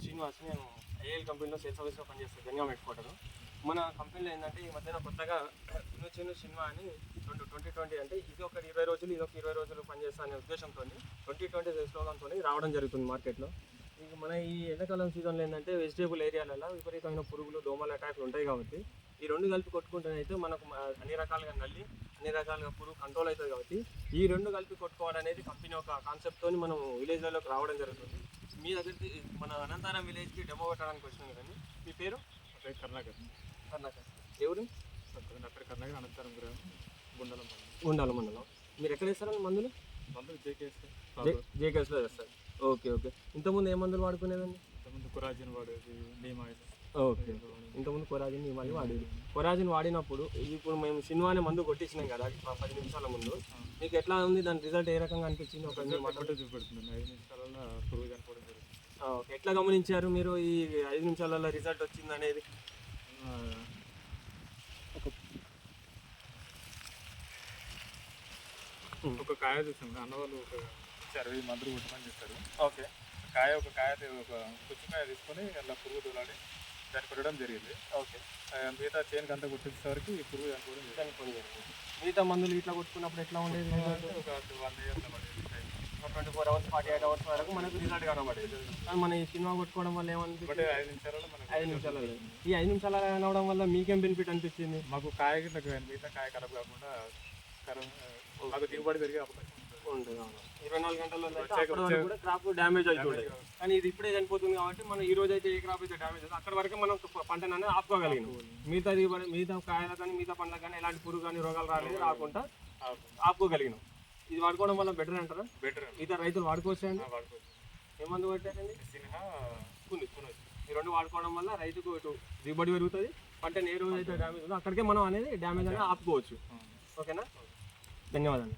శ్రీనివాస్, నేను ఐఏఎల్ కంపెనీలో సేల్స్ ఆఫీస్గా పనిచేస్తాను, జంగం హెడ్ క్వార్టర్. మన కంపెనీలో ఏంటంటే ఈ మధ్యన కొత్తగా చిన్న సినిమా అని 2020 అంటే ఇది ఒక 20 రోజులు ఇది ఒక 20 రోజులు పనిచేస్తా అనే ఉద్దేశంతో 2020 స్లోగన్తో రావడం జరుగుతుంది మార్కెట్లో. ఇక మన ఈ ఎండాకాలం సీజన్లో ఏంటంటే వెజిటేబుల్ ఏరియాలలో విపరీతమైన పురుగులు దోమల అటాక్లు ఉంటాయి కాబట్టి ఈ రెండు కలిపి కొట్టుకుంటేనైతే మనకు అన్ని రకాలుగా నల్లి అన్ని రకాలుగా పురుగు కంట్రోల్ అవుతుంది. కాబట్టి ఈ రెండు కలిపి కొట్టుకోవడం అనేది కంపెనీ ఒక కాన్సెప్ట్తో మనం విలేజ్లలోకి రావడం జరుగుతుంది. మీ దగ్గరికి మన అనంతరం విలేజ్కి డెమో పెట్టడానికి వచ్చినాం కదండి. మీ పేరు? కర్ణాకర్. ఎవరు? నా పేరు కర్ణాకర్. అనంతరం గ్రామం, గుండాల మండలం. మీరు ఎక్కడ వేస్తారండి మందులు? జేకేఎస్లో వేస్తారు. ఓకే. ఇంతకుముందు ఏ మందులు వాడుకునేదండి? ఇంతకుముందు కొరాజిన్ వాడేది, నీమ్ ఆయిల్. ఓకే. ఇంతకుముందు కొరాజిన్ నీమ్ ఆయిల్ వాడేది. కొరాజిన్ వాడినప్పుడు ఇప్పుడు మేము సినిమానే మందు కొట్టించినాం కదా 10 నిమిషాల ముందు, మీకు ఎట్లా ఉంది? దాని రిజల్ట్ ఏ రకంగా అనిపించింది? ఒక చూపెడుతుంది. 5 నిమిషాలలో పురుగు చనిపోవడం జరుగుతుంది. ఓకే. ఎట్లా గమనించారు మీరు ఈ 5 నిమిషాలలో రిజల్ట్ వచ్చింది అనేది? ఒక కాయ చూసాం, అన్న వాళ్ళు ఒక 60 మందులు కొట్టమని చెప్పారు. ఓకే. ఒక కాయ పుచ్చుకాయ తీసుకొని అలా పురుగు తోలాడి దాన్ని కొట్టడం జరిగింది. ఓకే. మిగతా చేనుకి అంతా కొట్టేసరికి ఈ పురుగు చనిపోవడం జరిగింది. మిగతా మందులు ఇట్లా కొట్టుకున్నప్పుడు ఎట్లా ఉండేది? ఒక 1 year పడేది. 24 hours 48 hours వరకు మనకు రిజల్ట్ కనబడేది. కానీ మన ఈ సినిమా కొట్టుకోవడం వల్ల ఏమనిపించింది? 5 నిమిషాలలో 5 నిమిషాలలో ఈ 5 నిమిషాలు కనవడం వల్ల మీకేం బెనిఫిట్ అనిపించింది? మాకు కాయ మిగతా కాయ ఖరాబ్ కాకుండా మాకు దిగుబడి పెరిగే అవకాశం ఉంటుంది. 24 గంటల్లో కూడా క్రాప్ డ్యామేజ్ అవుతుంది. కానీ ఇది ఇప్పుడే చనిపోతుంది కాబట్టి మనం ఈ రోజు అయితే ఏ క్రాప్ అయితే డ్యామేజ్ అవుతుంది అక్కడ వరకు మనం పంటను అనేది ఆపుకోగలిగినాం. మిగతా దిగుబడి మిగతా కాయలకు కానీ మిగతా పండ్లకు కానీ ఎలాంటి పురుగు కానీ రోగాలు రాకుండా ఆపుకోగలిగినాం. ఇది వాడుకోవడం వల్ల బెటర్ అంటారా? బెటర్. ఇతర రైతులు వాడుకోవచ్చండి? ఏమందు కొట్టారండి? ఈ రెండు వాడుకోవడం వల్ల రైతుకు ఇటు దిగుబడి పెరుగుతుంది, పంట ఏ రోజు అయితే డ్యామేజ్ ఉందో అక్కడికే మనం అనేది డ్యామేజ్ అనేది ఆపుకోవచ్చు. ఓకేనా? ధన్యవాదాలు.